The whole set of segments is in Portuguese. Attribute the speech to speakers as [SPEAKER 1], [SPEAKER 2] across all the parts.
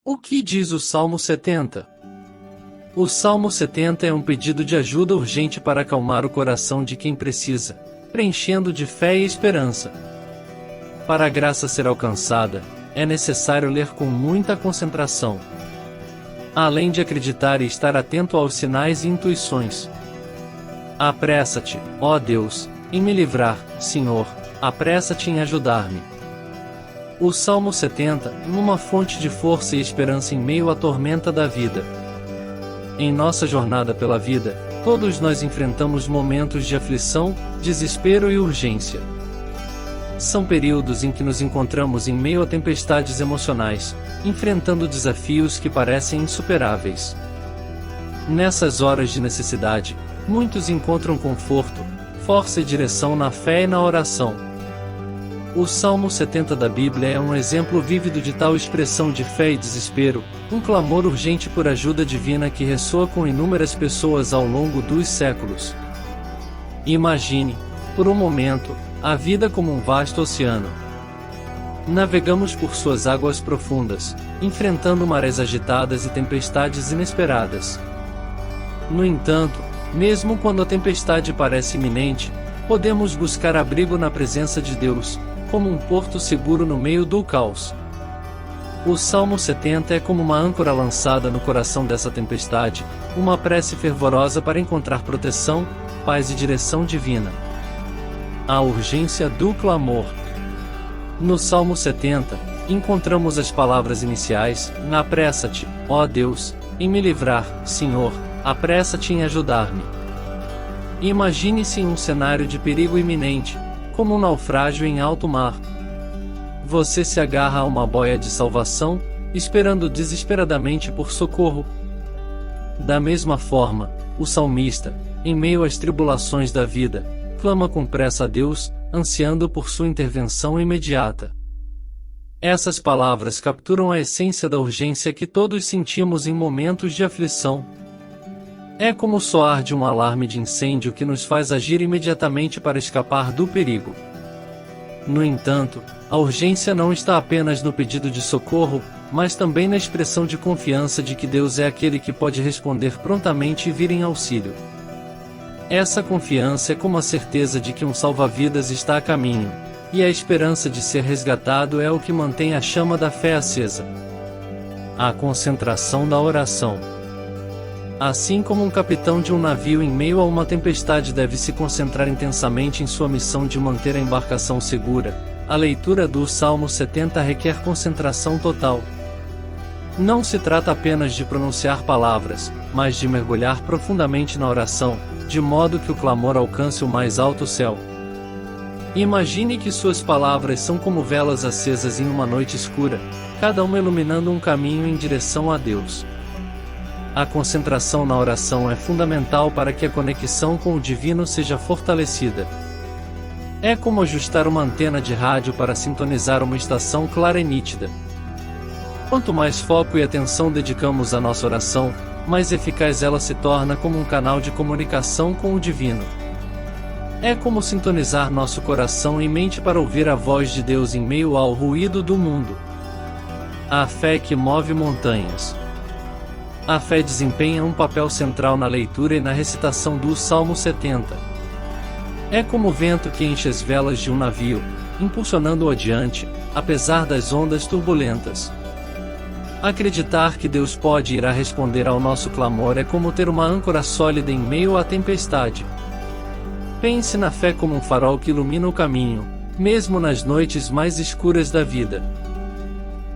[SPEAKER 1] O que diz o Salmo 70? O Salmo 70 é um pedido de ajuda urgente para acalmar o coração de quem precisa, preenchendo de fé e esperança. Para a graça ser alcançada, é necessário ler com muita concentração, além de acreditar e estar atento aos sinais e intuições. Apressa-te, ó Deus, em me livrar, Senhor, apressa-te em ajudar-me. O Salmo 70 é uma fonte de força e esperança em meio à tormenta da vida. Em nossa jornada pela vida, todos nós enfrentamos momentos de aflição, desespero e urgência. São períodos em que nos encontramos em meio a tempestades emocionais, enfrentando desafios que parecem insuperáveis. Nessas horas de necessidade, muitos encontram conforto, força e direção na fé e na oração. O Salmo 70 da Bíblia é um exemplo vívido de tal expressão de fé e desespero, um clamor urgente por ajuda divina que ressoa com inúmeras pessoas ao longo dos séculos. Imagine, por um momento, a vida como um vasto oceano. Navegamos por suas águas profundas, enfrentando marés agitadas e tempestades inesperadas. No entanto, mesmo quando a tempestade parece iminente, podemos buscar abrigo na presença de Deus, como um porto seguro no meio do caos. O Salmo 70 é como uma âncora lançada no coração dessa tempestade, uma prece fervorosa para encontrar proteção, paz e direção divina. A urgência do clamor. No Salmo 70, encontramos as palavras iniciais: apressa-te, ó Deus, em me livrar, Senhor, apressa-te em ajudar-me. Imagine-se em um cenário de perigo iminente, como um naufrágio em alto mar. Você se agarra a uma boia de salvação, esperando desesperadamente por socorro. Da mesma forma, o salmista, em meio às tribulações da vida, clama com pressa a Deus, ansiando por sua intervenção imediata. Essas palavras capturam a essência da urgência que todos sentimos em momentos de aflição. É como o soar de um alarme de incêndio que nos faz agir imediatamente para escapar do perigo. No entanto, a urgência não está apenas no pedido de socorro, mas também na expressão de confiança de que Deus é aquele que pode responder prontamente e vir em auxílio. Essa confiança é como a certeza de que um salva-vidas está a caminho, e a esperança de ser resgatado é o que mantém a chama da fé acesa. A concentração da oração. Assim como um capitão de um navio em meio a uma tempestade deve se concentrar intensamente em sua missão de manter a embarcação segura, a leitura do Salmo 70 requer concentração total. Não se trata apenas de pronunciar palavras, mas de mergulhar profundamente na oração, de modo que o clamor alcance o mais alto céu. Imagine que suas palavras são como velas acesas em uma noite escura, cada uma iluminando um caminho em direção a Deus. A concentração na oração é fundamental para que a conexão com o divino seja fortalecida. É como ajustar uma antena de rádio para sintonizar uma estação clara e nítida. Quanto mais foco e atenção dedicamos à nossa oração, mais eficaz ela se torna como um canal de comunicação com o divino. É como sintonizar nosso coração e mente para ouvir a voz de Deus em meio ao ruído do mundo. A fé que move montanhas. A fé desempenha um papel central na leitura e na recitação do Salmo 70. É como o vento que enche as velas de um navio, impulsionando-o adiante, apesar das ondas turbulentas. Acreditar que Deus pode e irá responder ao nosso clamor é como ter uma âncora sólida em meio à tempestade. Pense na fé como um farol que ilumina o caminho, mesmo nas noites mais escuras da vida.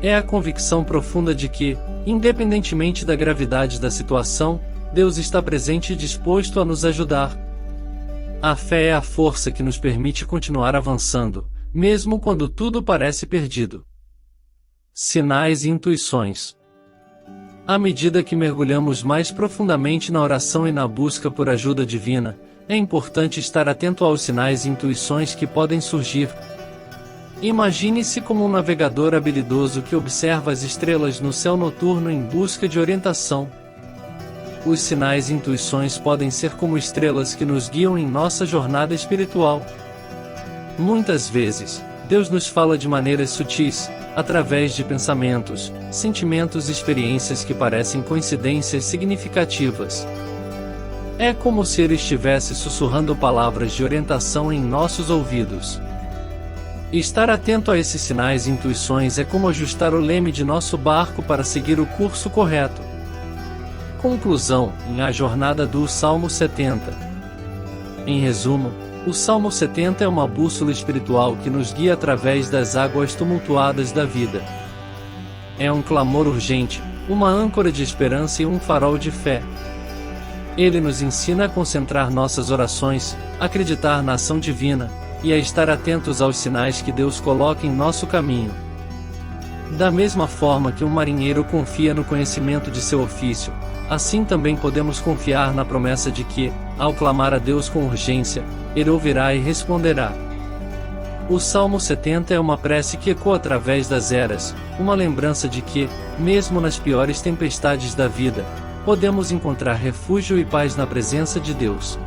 [SPEAKER 1] É a convicção profunda de que, independentemente da gravidade da situação, Deus está presente e disposto a nos ajudar. A fé é a força que nos permite continuar avançando, mesmo quando tudo parece perdido. Sinais e intuições. À medida que mergulhamos mais profundamente na oração e na busca por ajuda divina, é importante estar atento aos sinais e intuições que podem surgir. Imagine-se como um navegador habilidoso que observa as estrelas no céu noturno em busca de orientação. Os sinais e intuições podem ser como estrelas que nos guiam em nossa jornada espiritual. Muitas vezes, Deus nos fala de maneiras sutis, através de pensamentos, sentimentos e experiências que parecem coincidências significativas. É como se ele estivesse sussurrando palavras de orientação em nossos ouvidos. Estar atento a esses sinais e intuições é como ajustar o leme de nosso barco para seguir o curso correto. Conclusão: em A Jornada do Salmo 70. Em resumo, o Salmo 70 é uma bússola espiritual que nos guia através das águas tumultuadas da vida. É um clamor urgente, uma âncora de esperança e um farol de fé. Ele nos ensina a concentrar nossas orações, acreditar na ação divina, e a estar atentos aos sinais que Deus coloca em nosso caminho. Da mesma forma que um marinheiro confia no conhecimento de seu ofício, assim também podemos confiar na promessa de que, ao clamar a Deus com urgência, Ele ouvirá e responderá. O Salmo 70 é uma prece que ecoa através das eras, uma lembrança de que, mesmo nas piores tempestades da vida, podemos encontrar refúgio e paz na presença de Deus.